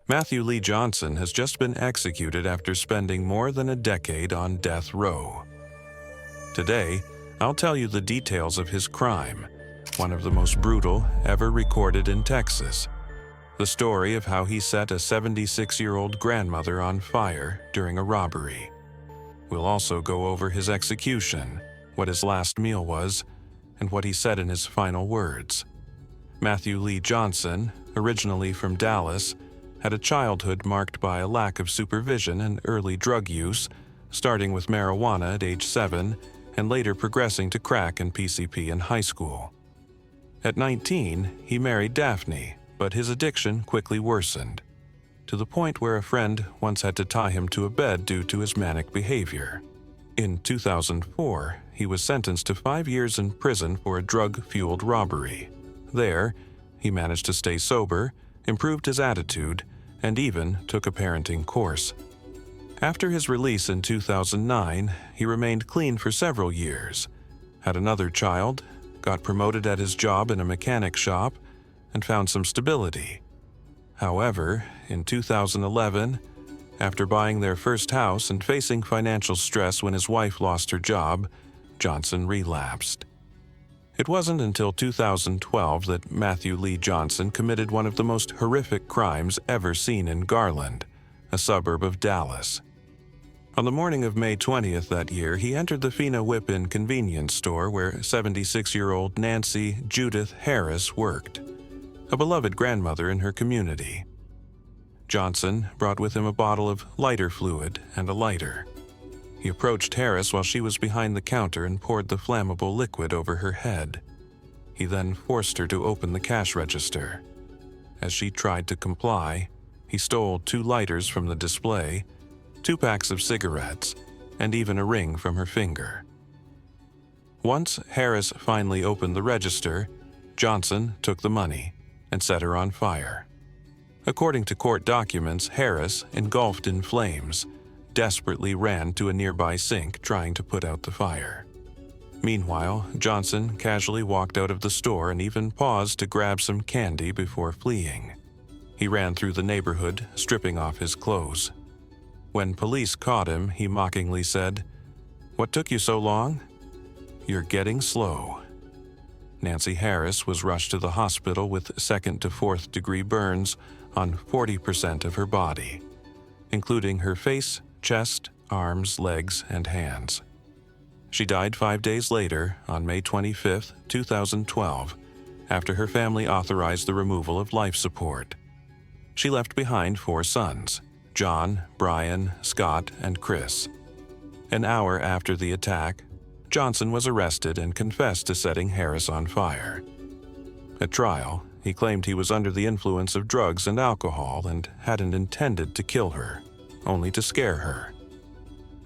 Matthew Lee Johnson has just been executed after spending more than a decade on death row. Today, I'll tell you the details of his crime, one of the most brutal ever recorded in Texas. The story of how he set a 76-year-old grandmother on fire during a robbery. We'll also go over his execution, what his last meal was, and what he said in his final words. Matthew Lee Johnson, originally from Dallas, had a childhood marked by a lack of supervision and early drug use, starting with marijuana at age 7 and later progressing to crack and PCP in high school. At 19, he married Daphne, but his addiction quickly worsened, to the point where a friend once had to tie him to a bed due to his manic behavior. In 2004, he was sentenced to 5 years in prison for a drug-fueled robbery. There, he managed to stay sober, improved his attitude, and even took a parenting course. After his release in 2009, he remained clean for several years, had another child, got promoted at his job in a mechanic shop, and found some stability. However, in 2011, after buying their first house and facing financial stress when his wife lost her job, Johnson relapsed. It wasn't until 2012 that Matthew Lee Johnson committed one of the most horrific crimes ever seen in Garland, a suburb of Dallas. On the morning of May 20th that year, he entered the Fina Whip-In convenience store where 76-year-old Nancy Judith Harris worked, a beloved grandmother in her community. Johnson brought with him a bottle of lighter fluid and a lighter. He approached Harris while she was behind the counter and poured the flammable liquid over her head. He then forced her to open the cash register. As she tried to comply, he stole 2 lighters from the display, 2 packs of cigarettes, and even a ring from her finger. Once Harris finally opened the register, Johnson took the money and set her on fire. According to court documents, Harris, engulfed in flames, desperately ran to a nearby sink trying to put out the fire. Meanwhile, Johnson casually walked out of the store and even paused to grab some candy before fleeing. He ran through the neighborhood, stripping off his clothes. When police caught him, he mockingly said, "What took you so long? You're getting slow." Nancy Harris was rushed to the hospital with 2nd to 4th degree burns on 40% of her body, including her face, chest, arms, legs, and hands. She died 5 days later, on May 25, 2012, after her family authorized the removal of life support. She left behind 4 sons, John, Brian, Scott, and Chris. An hour after the attack, Johnson was arrested and confessed to setting Harris on fire. At trial, he claimed he was under the influence of drugs and alcohol and hadn't intended to kill her, only to scare her.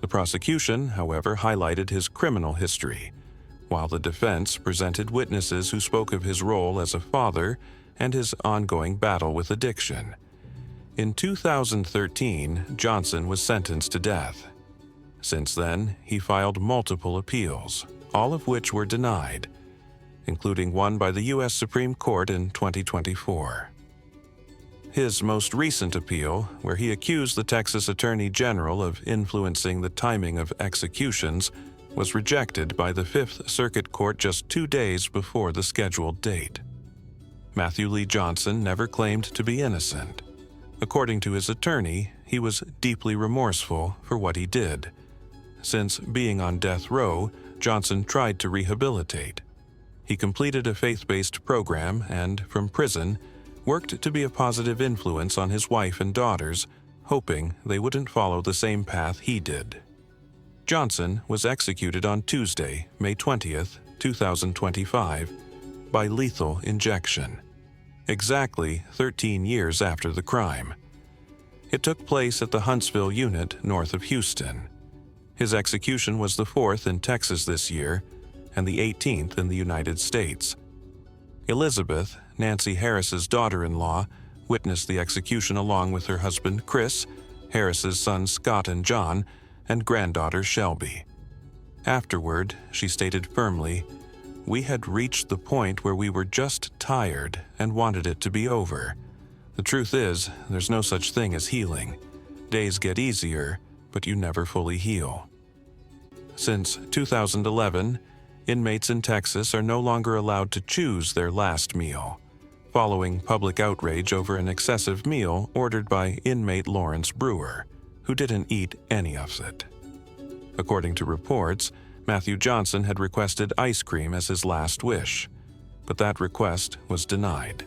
The prosecution, however, highlighted his criminal history, while the defense presented witnesses who spoke of his role as a father and his ongoing battle with addiction. In 2013, Johnson was sentenced to death. Since then, he filed multiple appeals, all of which were denied, including one by the U.S. Supreme Court in 2024. His most recent appeal, where he accused the Texas Attorney General of influencing the timing of executions, was rejected by the Fifth Circuit Court just 2 days before the scheduled date. Matthew Lee Johnson never claimed to be innocent. According to his attorney, he was deeply remorseful for what he did. Since being on death row, Johnson tried to rehabilitate. He completed a faith-based program and, from prison, worked to be a positive influence on his wife and daughters, hoping they wouldn't follow the same path he did. Johnson was executed on Tuesday, May 20th, 2025, by lethal injection, exactly 13 years after the crime. It took place at the Huntsville unit north of Houston. His execution was the 4th in Texas this year and the 18th in the United States. Elizabeth, Nancy Harris's daughter-in-law, witnessed the execution along with her husband Chris, Harris's sons Scott and John, and granddaughter Shelby. Afterward, she stated firmly, "We had reached the point where we were just tired and wanted it to be over. The truth is, there's no such thing as healing. Days get easier, but you never fully heal. Since 2011, inmates in Texas are no longer allowed to choose their last meal, following public outrage over an excessive meal ordered by inmate Lawrence Brewer, who didn't eat any of it. According to reports, Matthew Johnson had requested ice cream as his last wish, but that request was denied.